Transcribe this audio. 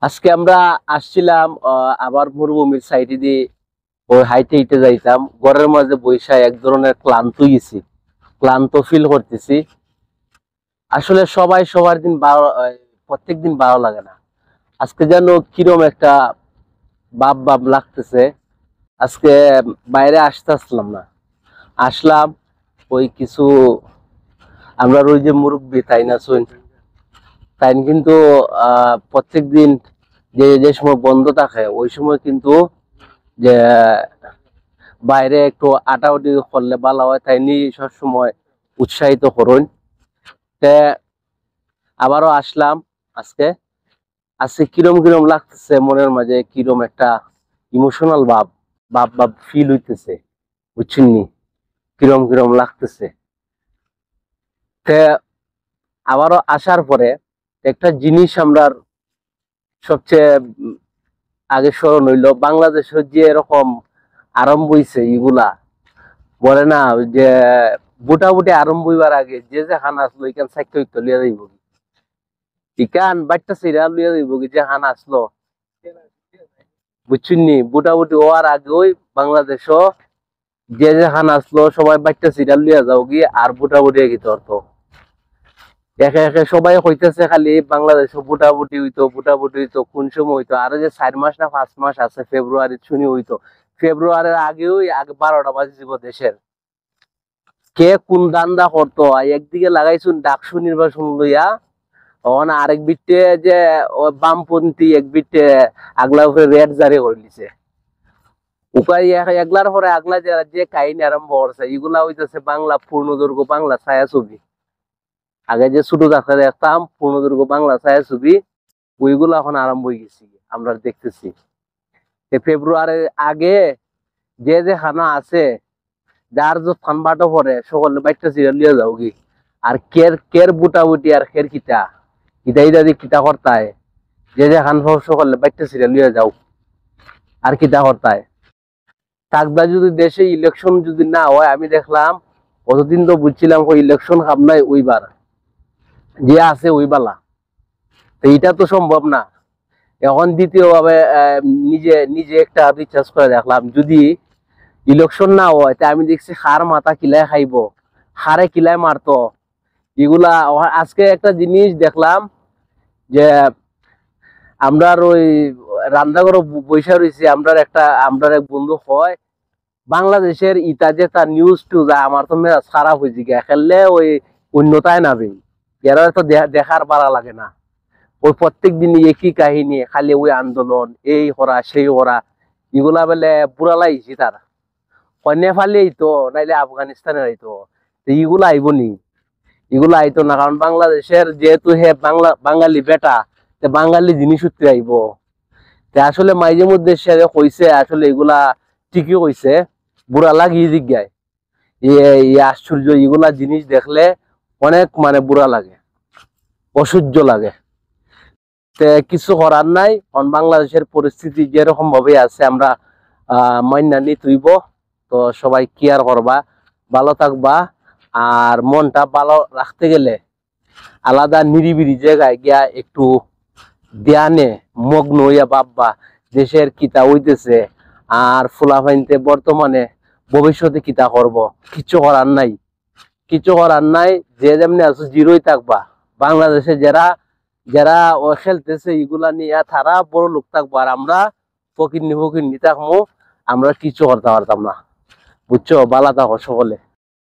আজকে আমরা আসছিলাম আবার মরুভূমির সাইডে দিয়ে ওই হাইটে হেঁটে যাইতাম। ঘরের মাঝে বৈশা এক ধরনের ক্লান্ত ফিল করতেছি। আসলে সবাই সবার দিন প্রত্যেক দিন ভালো লাগে না। আজকে যেন কিরম একটা ভাব ভাব লাগতেছে। আজকে বাইরে আসলাম না, আসলাম ওই কিছু আমরা ওই যে মুরব্বী তাই না শুন, তাই কিন্তু প্রত্যেক দিন যে যে সময় বন্ধ থাকে ওই সময় কিন্তু যে বাইরে একটু আটাউটি করলে ভালো হয়, তাই নিয়ে সবসময় উৎসাহিত করুন। আবারও আসলাম আজকে। আজকে কিরম কিরম লাগতেছে, মনের মাঝে কিরম একটা ইমোশনাল ভাব ভাব ভাব ফিল হইতেছে, বুঝছেন নি? কিরম কিরম লাগতেছে। আবারও আসার পরে একটা জিনিস আমরা সবচেয়ে আগে স্মরণ হইলো, বাংলাদেশের যে এরকম আরম্ভ হইছে এগুলা বলে না যে বুটাবুটি আরম্ভ হইবার আগে যে যে খানা আসলো এখান সাইকেল লিয়া যাইব, ইকান বাচ্চা সিরা লিয়া যাইব কি যে খানা আসলো, বুঝছেন নি? বুটাবুটি হওয়ার আগে ওই বাংলাদেশও যে যে খানা আসলো সবাই বাচ্চা সিরা লিয়া যাও গিয়ে আর বুটাবুটি গিয়ে অর্থ একে একে সবাই হইতেছে খালি বাংলাদেশ বুটাবুটি হইতো কোন সময় হইতো। আর যে 4 মাস না 5 মাস আছে, ফেব্রুয়ারি শুনি হইতো। ফেব্রুয়ারির আগেও আগে 12টা বাজে যাব দেশের। কে কোন দান্দা করতো, একদিকে লাগাইছুন ডাকসু নির্বাচন লইয়া, আরেক বিটে যে বামপন্থী এক বিটে আগলা উপরে রেড জারি করে দিছে। উপায় একলার পরে আগলা যে কাহিনী আরম্ভ করছে এগুলা হইতেছে বাংলা পূর্ণদৈর্ঘ্য বাংলা ছায়াছবি। আগে যে ছোট দেখা দেখতাম পূর্ণদৈর্ঘ্য বাংলা ছায়াছবি, ওইগুলো এখন আরম্ভ হয়ে গেছি, আমরা দেখতেছি। ফেব্রুয়ারির আগে যে যে খানা আছে, যার যে ফানবাটো পরে সকলে বাইকটা সিরিয়াল লিয়ে যাও কি। আর কের কের বুটাবুটি আর কের কিতা ইদাদি কিতা করতায়, যে যে খান সকলে বাইকটা সিরিয়াল লিয়ে যাও আর কিতা করতায়। থাকবা যদি দেশে ইলেকশন যদি না হয়, আমি দেখলাম কতদিন তো বুঝছিলাম ইলেকশন খাব নাই ওইবার যে আছে ওই বালা, তো এটা তো সম্ভব না। এখন দ্বিতীয়ভাবে নিজে নিজে একটা রিচার্জ করে দেখলাম, যদি ইলেকশন না হয় তা আমি দেখছি হার মাথা কিলায় খাইব, হারে কিলায় মারতো এগুলা। আজকে একটা জিনিস দেখলাম যে আমরা ওই রান্নাঘর বৈশা রয়েছি, আমরা এক বন্ধু হয় বাংলাদেশের ইটা যে তার নিউজ টুজ আমার তো মেজাজ খারাপ হয়েছে গিয়ে খেললে ওই অন্যতায় নাবে, এরা তো দেখার পারা লাগে না। ওই প্রত্যেক দিন একই কাহিনী, খালি ওই আন্দোলন এই করা সেই করা, এগুলা বেলে বুড়া লাগছে তার। নেপালে আইতো নাইলে আফগানিস্তানের আইতো, এগুলা আইব নি? এগুলা আইতো না, কারণ বাংলাদেশের যেহেতু হে বাঙালি বেটা, বাঙালি জিনিস উঠতে আইব। আসলে মাঝে মধ্যে সে কইছে আসলে এগুলা ঠিকই কইছে, বুড়া লাগিয়ে জিজ্ঞায় আশ্চর্য এগুলা জিনিস দেখলে অনেক মানে বুড়া লাগে, অসহ্য লাগে। কিছু করার নাই, কারণ বাংলাদেশের পরিস্থিতি যেরকম ভাবে আছে আমরা মাইনা নি তুইব। তো সবাই কেয়ার করবা, ভালো থাকবা। আর মনটা ভালো রাখতে গেলে আলাদা নিরিবিলি জায়গায় গিয়া একটু ধ্যানে মগ্ন হইয়া ভাববা দেশের কিতা হইতেছে আর ফুলাফাইনতে বর্তমানে ভবিষ্যতে কিতা করব। কিছু করার নাই, কিছু করার নাই। যে যেমনি আছো জিরোই থাকবা। বাংলাদেশে যারা যারা খেলতেছে এগুলা নিয়ে তারা বড় লোক থাকবো, আর আমরা ফকির নি থাকবো, আমরা কিছু করতে পারতাম না। বুঝছো? বালা থাকো সকলে।